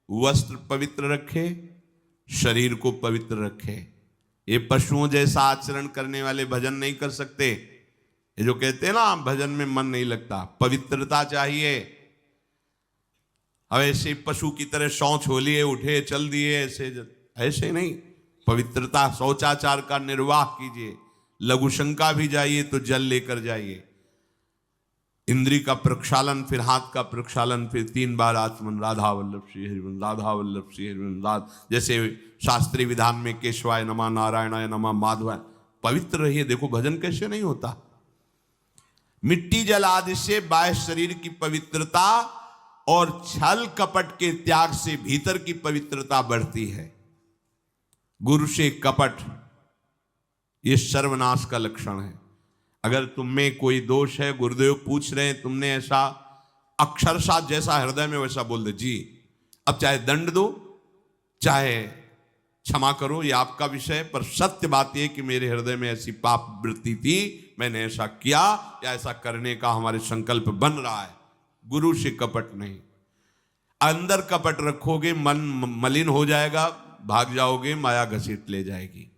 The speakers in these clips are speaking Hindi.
वस्त्र पवित्र रखे, शरीर को पवित्र रखे। ये पशुओं जैसा आचरण करने वाले भजन नहीं कर सकते। ये जो कहते हैं ना भजन में मन नहीं लगता, पवित्रता चाहिए। अब ऐसे पशु की तरह शौच हो लिए, उठे चल दिए, ऐसे नहीं। पवित्रता, शौचाचार का निर्वाह कीजिए। लघु शंका भी जाइए तो जल लेकर जाइए। इंद्री का प्रक्षालन, फिर हाथ का प्रक्षालन, फिर 3 बार आचमन, राधा वल्लभ श्री हरिवंश, राधा वल्लभ श्री हरिवंश। जैसे शास्त्रीय विधान में केशवाय नमः, नारायणाय नमः, माधवाय। पवित्र रहिए। देखो भजन कैसे नहीं होता। मिट्टी जल आदि से बाह्य शरीर की पवित्रता और छल कपट के त्याग से भीतर की पवित्रता बढ़ती है। गुरु से कपट, यह सर्वनाश का लक्षण है। अगर तुम में कोई दोष है, गुरुदेव पूछ रहे हैं, तुमने ऐसा अक्षरशः जैसा हृदय में वैसा बोल दे जी। अब चाहे दंड दो, चाहे क्षमा करो, ये आपका विषय, पर सत्य बात यह कि मेरे हृदय में ऐसी पाप वृत्ति थी, मैंने ऐसा किया या ऐसा करने का हमारे संकल्प बन रहा है। गुरु से कपट नहीं। अंदर कपट रखोगे, मन मलिन हो जाएगा, भाग जाओगे, माया घसीट ले जाएगी।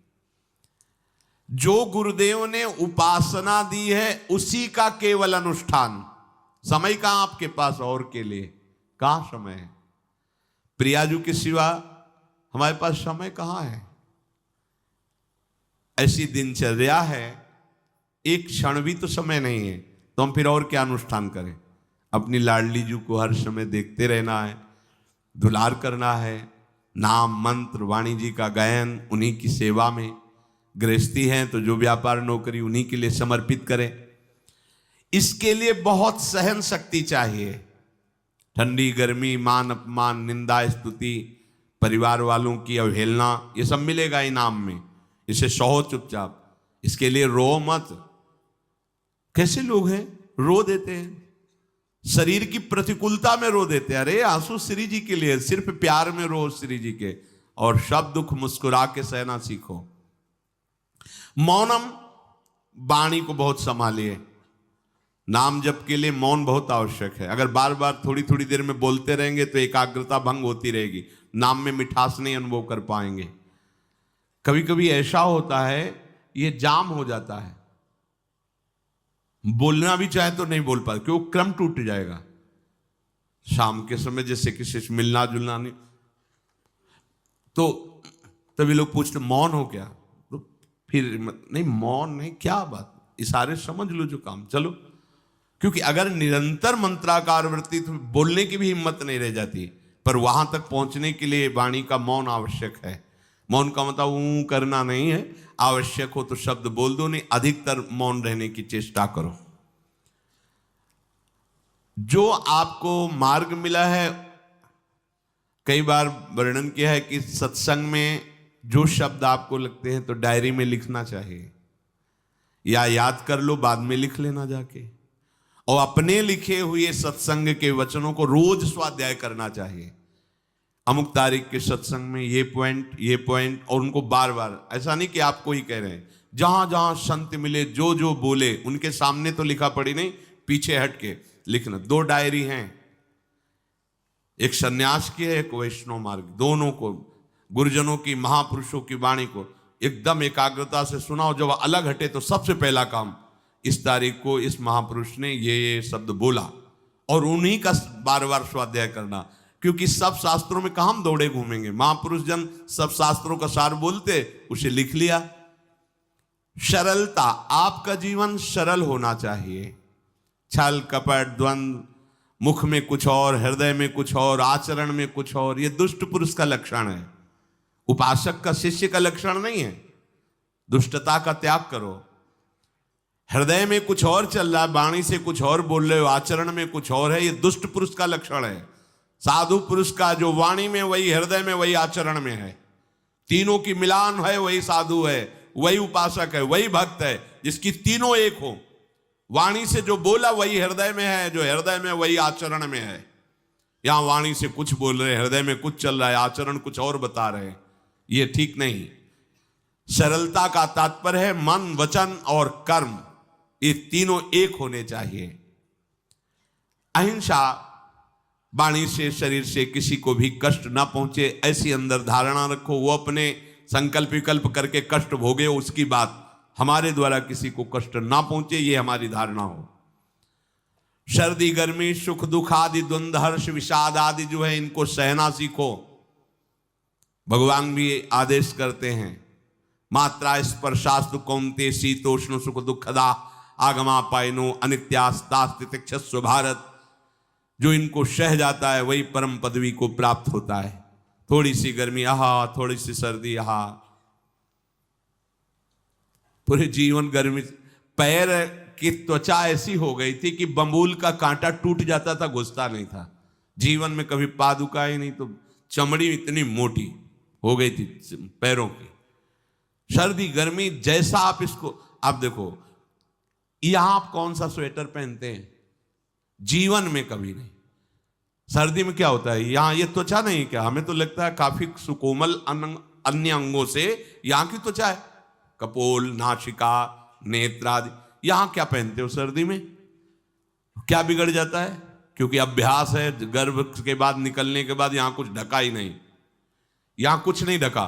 जो गुरुदेव ने उपासना दी है उसी का केवल अनुष्ठान। समय कहां आपके पास और के लिए? कहां समय है? प्रियाजू के सिवा हमारे पास समय कहां है? ऐसी दिनचर्या है, एक क्षण भी तो समय नहीं है, तो हम फिर और क्या अनुष्ठान करें? अपनी लाडली जू को हर समय देखते रहना है, दुलार करना है, नाम मंत्र वाणी जी का गायन, उन्हीं की सेवा में। गृहस्थी हैं तो जो व्यापार नौकरी उन्हीं के लिए समर्पित करें। इसके लिए बहुत सहन शक्ति चाहिए। ठंडी गर्मी, मान अपमान, निंदा स्तुति, परिवार वालों की अवहेलना, ये सब मिलेगा इनाम में। इसे सहो चुपचाप, इसके लिए रो मत। कैसे लोग हैं, रो देते हैं, शरीर की प्रतिकूलता में रो देते हैं। अरे आंसू श्री जी के लिए, सिर्फ प्यार में रो श्री जी के, और सब दुख मुस्कुरा के सहना सीखो। मौनम, वाणी को बहुत संभालिए। नाम जप के लिए मौन बहुत आवश्यक है। अगर बार बार थोड़ी थोड़ी देर में बोलते रहेंगे तो एकाग्रता भंग होती रहेगी, नाम में मिठास नहीं अनुभव कर पाएंगे। कभी कभी ऐसा होता है, ये जाम हो जाता है, बोलना भी चाहे तो नहीं बोल पाते, क्योंकि क्रम टूट जाएगा। शाम के समय जैसे किसी से मिलना जुलना नहीं, तो तभी लोग पूछते मौन हो क्या? फिर नहीं, मौन नहीं, क्या बात, इशारे समझ लो जो काम, चलो। क्योंकि अगर निरंतर मंत्राकार वृत्ति तो बोलने की भी हिम्मत नहीं रह जाती। पर वहां तक पहुंचने के लिए वाणी का मौन आवश्यक है। मौन का मतलब ऊं करना नहीं है, आवश्यक हो तो शब्द बोल दो, नहीं अधिकतर मौन रहने की चेष्टा करो। जो आपको मार्ग मिला है, कई बार वर्णन किया है कि सत्संग में जो शब्द आपको लगते हैं तो डायरी में लिखना चाहिए, या याद कर लो, बाद में लिख लेना जाके। और अपने लिखे हुए सत्संग के वचनों को रोज स्वाध्याय करना चाहिए। अमुक तारीख के सत्संग में ये पॉइंट, और उनको बार बार, ऐसा नहीं कि आपको ही कह रहे हैं, जहां जहां संत मिले, जो जो बोले, उनके सामने तो लिखा पड़ी नहीं, पीछे हट के लिखना। 2 डायरी हैं, एक सन्यास की है, एक वैष्णव मार्ग। दोनों को, गुरुजनों की, महापुरुषों की वाणी को एकदम एकाग्रता से सुनाओ। जब अलग हटे तो सबसे पहला काम, इस तारीख को इस महापुरुष ने ये शब्द बोला, और उन्हीं का बार बार स्वाध्याय करना। क्योंकि सब शास्त्रों में कहां हम दौड़े घूमेंगे, महापुरुष जन सब शास्त्रों का सार बोलते, उसे लिख लिया। सरलता, आपका जीवन सरल होना चाहिए। छल कपट द्वंद्व, मुख में कुछ और, हृदय में कुछ और, आचरण में कुछ और, यह दुष्ट पुरुष का लक्षण है। उपासक का, शिष्य का लक्षण नहीं है। दुष्टता का त्याग करो। हृदय में कुछ और चल रहा है, वाणी से कुछ और बोल रहे हो, आचरण में कुछ और है, यह दुष्ट पुरुष का लक्षण है। साधु पुरुष का जो वाणी में वही, हृदय में वही, आचरण में है, तीनों की मिलान है, वही साधु है, वही उपासक है, वही भक्त है, जिसकी तीनों एक हो। वाणी से जो बोला वही हृदय में है, जो हृदय में वही आचरण में है। यहां वाणी से कुछ बोल रहे, हृदय में कुछ चल रहा है, आचरण कुछ और बता रहे, ये ठीक नहीं। सरलता का तात्पर्य है मन, वचन और कर्म, ये तीनों एक होने चाहिए। अहिंसा, वाणी से शरीर से किसी को भी कष्ट ना पहुंचे, ऐसी अंदर धारणा रखो। वो अपने संकल्प विकल्प करके कष्ट भोगे, उसकी बात, हमारे द्वारा किसी को कष्ट ना पहुंचे, ये हमारी धारणा हो। सर्दी गर्मी सुख दुख आदि द्वंद्व हर्ष विषाद आदि जो है, इनको सहना सीखो। भगवान भी आदेश करते हैं, मात्रा स्पर्शास्तु कौन्ते शीतोष्ण सुख दुखदा आगमा पायनो अनित्यास्तास्तितिक्षस्व भारत। जो इनको सह जाता है वही परम पदवी को प्राप्त होता है। थोड़ी सी गर्मी आहा, थोड़ी सी सर्दी आहा, पूरे जीवन गर्मी। पैर की त्वचा ऐसी हो गई थी कि बंबूल का कांटा टूट जाता था, घुसता नहीं था। जीवन में कभी पादुका ही नहीं, तो चमड़ी इतनी मोटी हो गई थी पैरों की। सर्दी गर्मी जैसा आप इसको, आप देखो यहां आप कौन सा स्वेटर पहनते हैं, जीवन में कभी नहीं। सर्दी में क्या होता है, यहां ये त्वचा नहीं क्या, हमें तो लगता है काफी सुकोमल अन्य अंगों से यहां की त्वचा है, कपोल नासिका नेत्र आदि। यहां क्या पहनते हो सर्दी में, क्या बिगड़ जाता है, क्योंकि अभ्यास है। गर्भ के बाद निकलने के बाद यहां कुछ ढका ही नहीं, यहां कुछ नहीं ढका,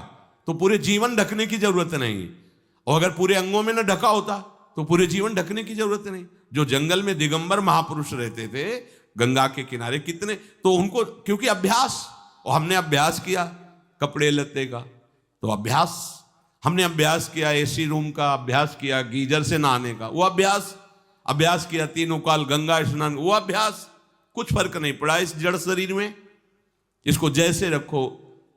तो पूरे जीवन ढकने की जरूरत नहीं। और अगर पूरे अंगों में न ढका होता तो पूरे जीवन ढकने की जरूरत नहीं। जो जंगल में दिगंबर महापुरुष रहते थे गंगा के किनारे, कितने, तो उनको क्योंकि अभ्यास, और हमने अभ्यास किया कपड़े लत्ते का, तो अभ्यास, हमने अभ्यास किया एसी रूम का, अभ्यास किया गीजर से नहाने का, वो अभ्यास किया तीनों काल गंगा स्नान, वो अभ्यास, कुछ फर्क नहीं पड़ा इस जड़ शरीर में। इसको जैसे रखो।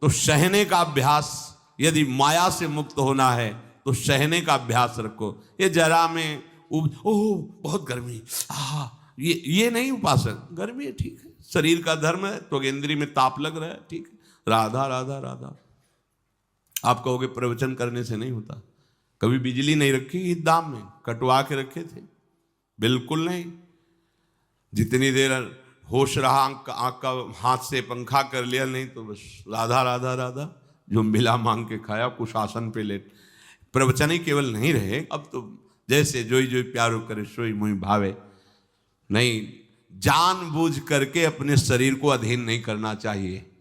तो सहने का अभ्यास, यदि माया से मुक्त होना है तो सहने का अभ्यास रखो। ये जरा में ओह बहुत गर्मी, ये नहीं उपासक। गर्मी है ठीक है, शरीर का धर्म है, तो इंद्री में ताप लग रहा है ठीक है, राधा राधा राधा। आप कहोगे प्रवचन करने से नहीं होता। कभी बिजली नहीं रखी ईद दाम में, कटवा के रखे थे, बिल्कुल नहीं। जितनी देर होश रहा आंख का हाथ से पंखा कर लिया, नहीं तो बस राधा राधा राधा, जो मिला मांग के खाया, कुछ आसन पे लेट। प्रवचन ही केवल नहीं रहे, अब तो जैसे जोई जोई प्यारो करे सोई मोहि भावे। नहीं, जानबूझ करके अपने शरीर को अधीन नहीं करना चाहिए।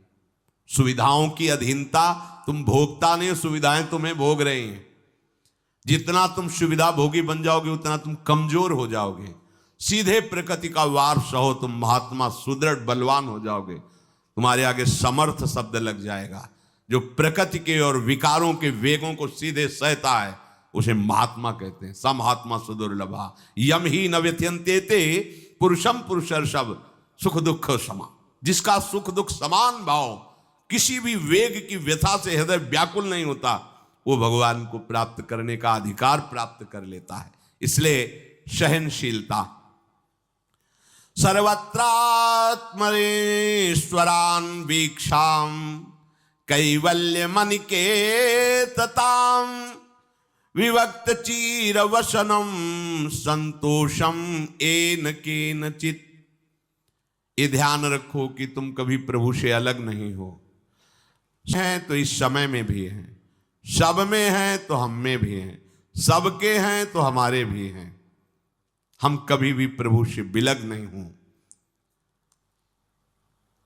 सुविधाओं की अधीनता, तुम भोगता नहीं, सुविधाएं तुम्हें भोग रही हैं। जितना तुम सुविधा भोगी बन जाओगे उतना तुम कमजोर हो जाओगे। सीधे प्रकृति का वार सहो, तुम महात्मा सुदृढ़ बलवान हो जाओगे। तुम्हारे आगे समर्थ शब्द लग जाएगा। जो प्रकृति के और विकारों के वेगों को सीधे सहता है उसे महात्मा कहते हैं। समहात्मा सुदुर्लभा यम ही न व्यथयन्ते पुरुषम पुरुषर्षभ सुख दुख समा। जिसका सुख दुख समान भाव, किसी भी वेग की व्यथा से हृदय व्याकुल नहीं होता, वो भगवान को प्राप्त करने का अधिकार प्राप्त कर लेता है। इसलिए सहनशीलता। सर्वत्रात्मनेश्वरान वीक्षाम कैवल्य मनिकेतताम विवक्त चीर वसनम संतोषम एन केनचित। ये ध्यान रखो कि तुम कभी प्रभु से अलग नहीं हो। हैं तो इस समय में भी हैं, सब में हैं तो हम में भी हैं, सबके हैं तो हमारे भी हैं। हम कभी भी प्रभु से बिलग नहीं हूं।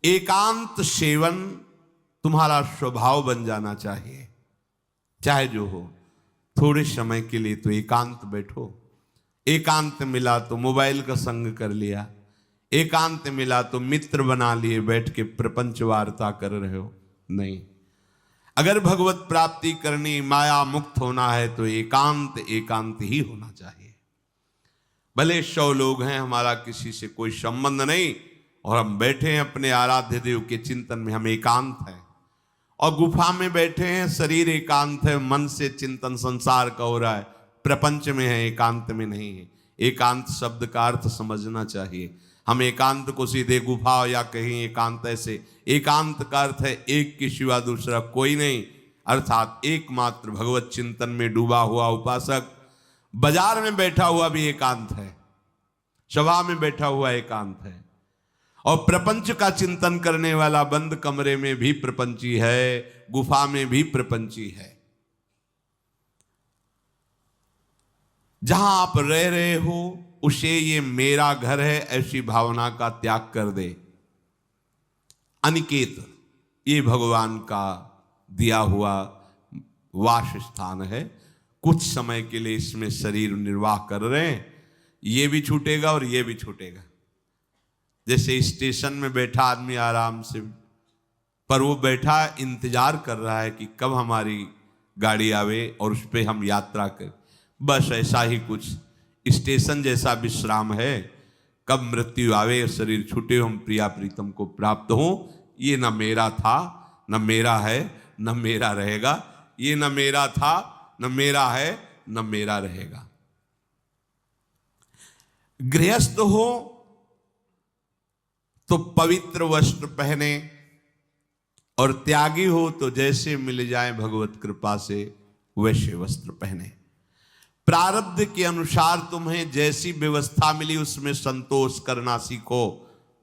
एकांत सेवन तुम्हारा स्वभाव बन जाना चाहिए। चाहे जो हो, थोड़े समय के लिए तो एकांत बैठो। एकांत मिला तो मोबाइल का संग कर लिया, एकांत मिला तो मित्र बना लिए, बैठ के प्रपंच वार्ता कर रहे हो। नहीं, अगर भगवत प्राप्ति करनी, माया मुक्त होना है तो एकांत एकांत ही होना चाहिए। भले 100 लोग हैं, हमारा किसी से कोई संबंध नहीं, और हम बैठे हैं अपने आराध्य देव के चिंतन में, हम एकांत हैं। और गुफा में बैठे हैं, शरीर एकांत है, मन से चिंतन संसार का हो रहा है, प्रपंच में है, एकांत में नहीं है। एकांत शब्द का अर्थ समझना चाहिए। हम एकांत को सीधे गुफा या कहीं एकांत, ऐसे एकांत का अर्थ है एक के सिवा दूसरा कोई नहीं, अर्थात एकमात्र भगवत चिंतन में डूबा हुआ उपासक। बाजार में बैठा हुआ भी एकांत है, सभा में बैठा हुआ एकांत है, और प्रपंच का चिंतन करने वाला बंद कमरे में भी प्रपंची है, गुफा में भी प्रपंची है। जहां आप रह रहे हो उसे ये मेरा घर है ऐसी भावना का त्याग कर दे। अनिकेत, ये भगवान का दिया हुआ वास स्थान है। कुछ समय के लिए इसमें शरीर निर्वाह कर रहे हैं, ये भी छूटेगा और ये भी छूटेगा। जैसे स्टेशन में बैठा आदमी आराम से, पर वो बैठा इंतजार कर रहा है कि कब हमारी गाड़ी आवे और उस पर हम यात्रा करें। बस ऐसा ही कुछ स्टेशन जैसा विश्राम है। कब मृत्यु आवे और शरीर छूटे, हम प्रिया प्रीतम को प्राप्त हो। ये न मेरा था, न मेरा है, न मेरा रहेगा। ये न मेरा था, न मेरा है, न मेरा रहेगा। गृहस्थ हो तो पवित्र वस्त्र पहने, और त्यागी हो तो जैसे मिल जाए भगवत कृपा से वैसे वस्त्र पहने। प्रारब्ध के अनुसार तुम्हें जैसी व्यवस्था मिली उसमें संतोष करना सीखो,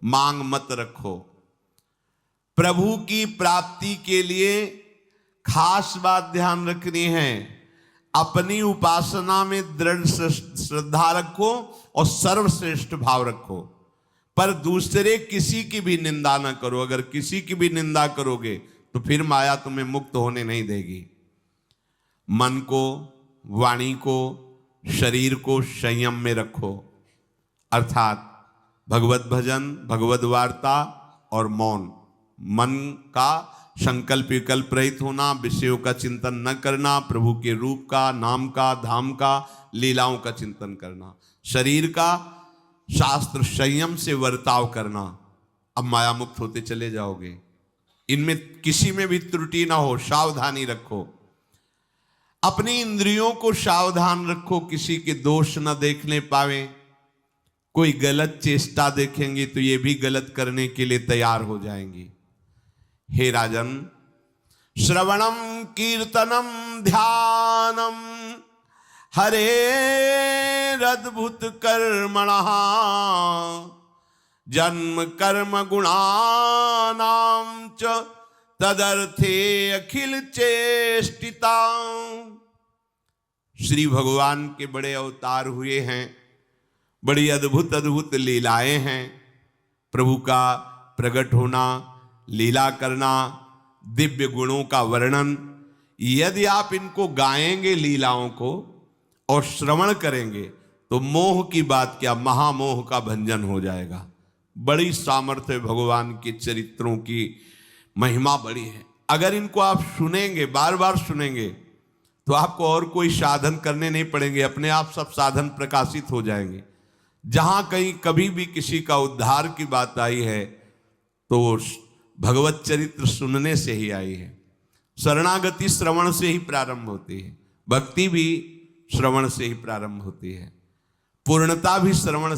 मांग मत रखो। प्रभु की प्राप्ति के लिए खास बात ध्यान रखनी है, अपनी उपासना में दृढ़ श्रद्धा रखो और सर्वश्रेष्ठ भाव रखो, पर दूसरे किसी की भी निंदा ना करो। अगर किसी की भी निंदा करोगे तो फिर माया तुम्हें मुक्त होने नहीं देगी। मन को, वाणी को, शरीर को संयम में रखो, अर्थात भगवत भजन, भगवत वार्ता और मौन। मन का संकल्प विकल्प रहित होना, विषयों का चिंतन न करना, प्रभु के रूप का, नाम का, धाम का, लीलाओं का चिंतन करना। शरीर का शास्त्र संयम से वर्ताव करना। अब माया मुक्त होते चले जाओगे। इनमें किसी में भी त्रुटि ना हो, सावधानी रखो। अपनी इंद्रियों को सावधान रखो, किसी के दोष न देखने पावे। कोई गलत चेष्टा देखेंगे तो ये भी गलत करने के लिए तैयार हो जाएंगी। हे राजन, श्रवणम कीर्तनम ध्यानम हरेरद्भुत कर्मणः जन्म कर्म गुणानां च तदर्थे अखिल चेष्टिता। श्री भगवान के बड़े अवतार हुए हैं, बड़ी अद्भुत अद्भुत लीलाएं हैं। प्रभु का प्रकट होना, लीला करना, दिव्य गुणों का वर्णन। यदि आप इनको गाएंगे लीलाओं को और श्रवण करेंगे तो मोह की बात क्या, महामोह का भंजन हो जाएगा। बड़ी सामर्थ्य भगवान के चरित्रों की, महिमा बड़ी है। अगर इनको आप सुनेंगे, बार बार सुनेंगे, तो आपको और कोई साधन करने नहीं पड़ेंगे, अपने आप सब साधन प्रकाशित हो जाएंगे। जहां कहीं कभी भी किसी का उद्धार की बात आई है तो भगवत चरित्र सुनने से ही आई है। शरणागति श्रवण से ही प्रारंभ होती है, भक्ति भी श्रवण से ही प्रारंभ होती है, पूर्णता भी श्रवण